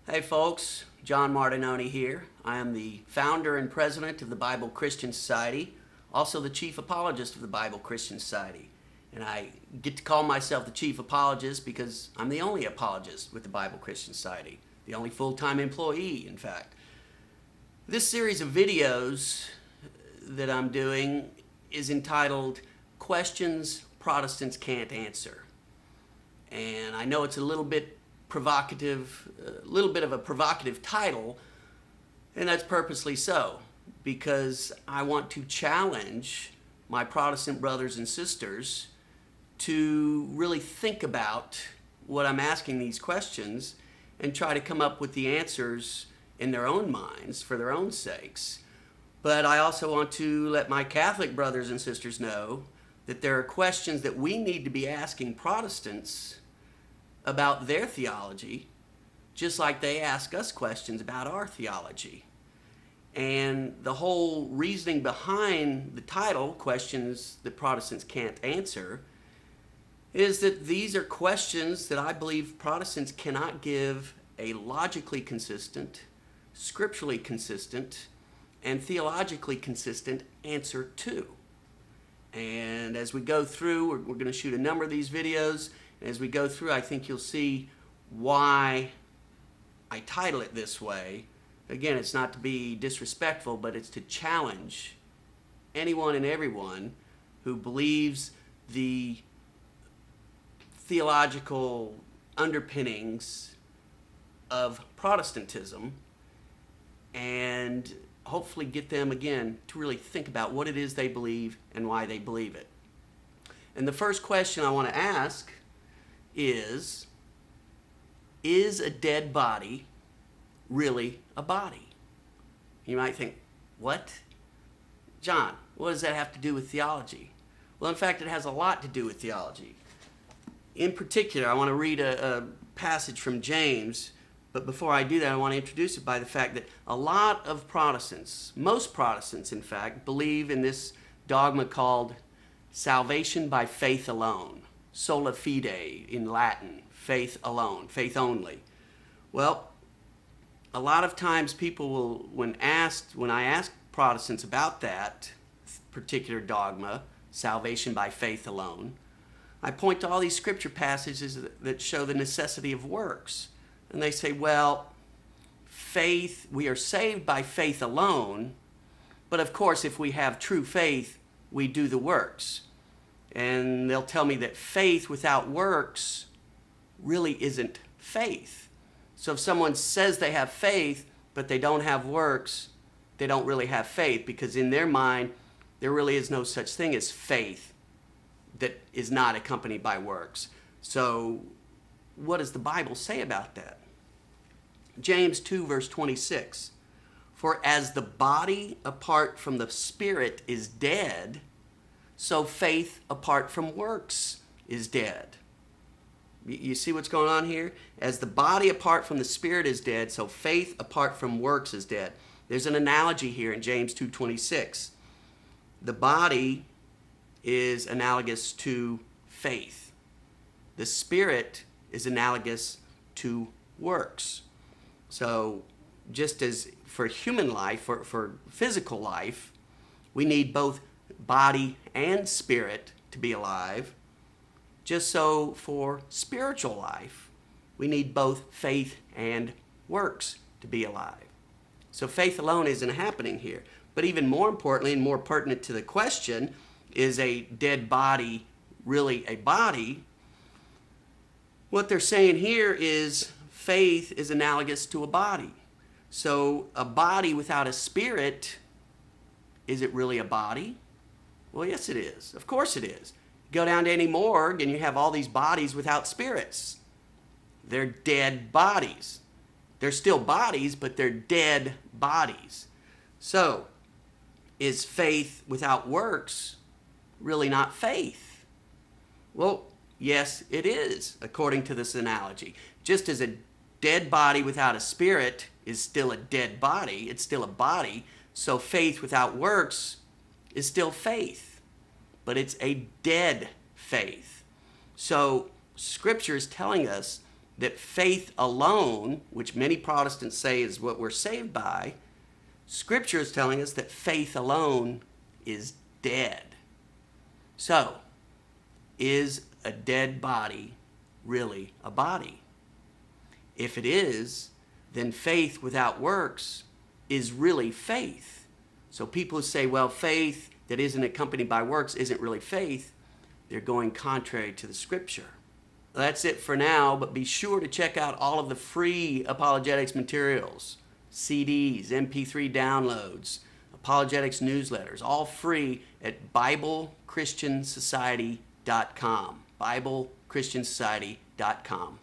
Hey folks, John Martignoni here. I am the founder and president of the Bible Christian Society, also the chief apologist of the Bible Christian Society. And I get to call myself the chief apologist because I'm the only apologist with the Bible Christian Society, the only full-time employee, in fact. This series of videos that I'm doing is entitled Questions Protestants Can't Answer. And I know it's a little bit provocative, a little bit of a provocative title, and that's purposely so, because I want to challenge my Protestant brothers and sisters to really think about what I'm asking these questions and try to come up with the answers in their own minds for their own sakes. But I also want to let my Catholic brothers and sisters know that there are questions that we need to be asking Protestants about their theology, just like they ask us questions about our theology. And the whole reasoning behind the title, Questions That Protestants Can't Answer, is that these are questions that I believe Protestants cannot give a logically consistent, scripturally consistent, and theologically consistent answer to. And as we go through, we're going to shoot a number of these videos. As we go through, I think you'll see why I title it this way. Again, it's not to be disrespectful, but it's to challenge anyone and everyone who believes the theological underpinnings of Protestantism, and hopefully get them, again, to really think about what it is they believe and why they believe it. And the first question I want to ask is a dead body really a body? You might think, what? John, what does that have to do with theology? Well, in fact, it has a lot to do with theology. In particular, I want to read a passage from James, but before I do that, I want to introduce it by the fact that a lot of Protestants, most Protestants, in fact, believe in this dogma called salvation by faith alone. Sola fide in Latin, faith alone, faith only. Well, a lot of times people will, when I ask Protestants about that particular dogma, salvation by faith alone, I point to all these scripture passages that show the necessity of works. And they say, well, faith, we are saved by faith alone, but of course if we have true faith, we do the works. And they'll tell me that faith without works really isn't faith. So if someone says they have faith, but they don't have works, they don't really have faith, because in their mind, there really is no such thing as faith that is not accompanied by works. So what does the Bible say about that? James 2, verse 26. For as the body apart from the spirit is dead, so faith apart from works is dead. You see what's going on here? As the body apart from the spirit is dead, so faith apart from works is dead. There's an analogy here in James 2:26. The body is analogous to faith. The spirit is analogous to works. So just as for human life, for physical life, we need both body and spirit to be alive. Just so for spiritual life, we need both faith and works to be alive. So faith alone isn't happening here. But even more importantly and more pertinent to the question, is a dead body really a body? What they're saying here is faith is analogous to a body. So a body without a spirit, is it really a body? Well, yes, it is. Of course it is. Go down to any morgue and you have all these bodies without spirits. They're dead bodies. They're still bodies, but they're dead bodies. So, is faith without works really not faith? Well, yes, it is, according to this analogy. Just as a dead body without a spirit is still a dead body, it's still a body, so faith without works is still faith, but it's a dead faith. So Scripture is telling us that faith alone, which many Protestants say is what we're saved by, Scripture is telling us that faith alone is dead. So, is a dead body really a body? If it is, then faith without works is really faith. So people who say, well, faith that isn't accompanied by works isn't really faith, they're going contrary to the Scripture. That's it for now, but be sure to check out all of the free apologetics materials, CDs, MP3 downloads, apologetics newsletters, all free at BibleChristianSociety.com. BibleChristianSociety.com.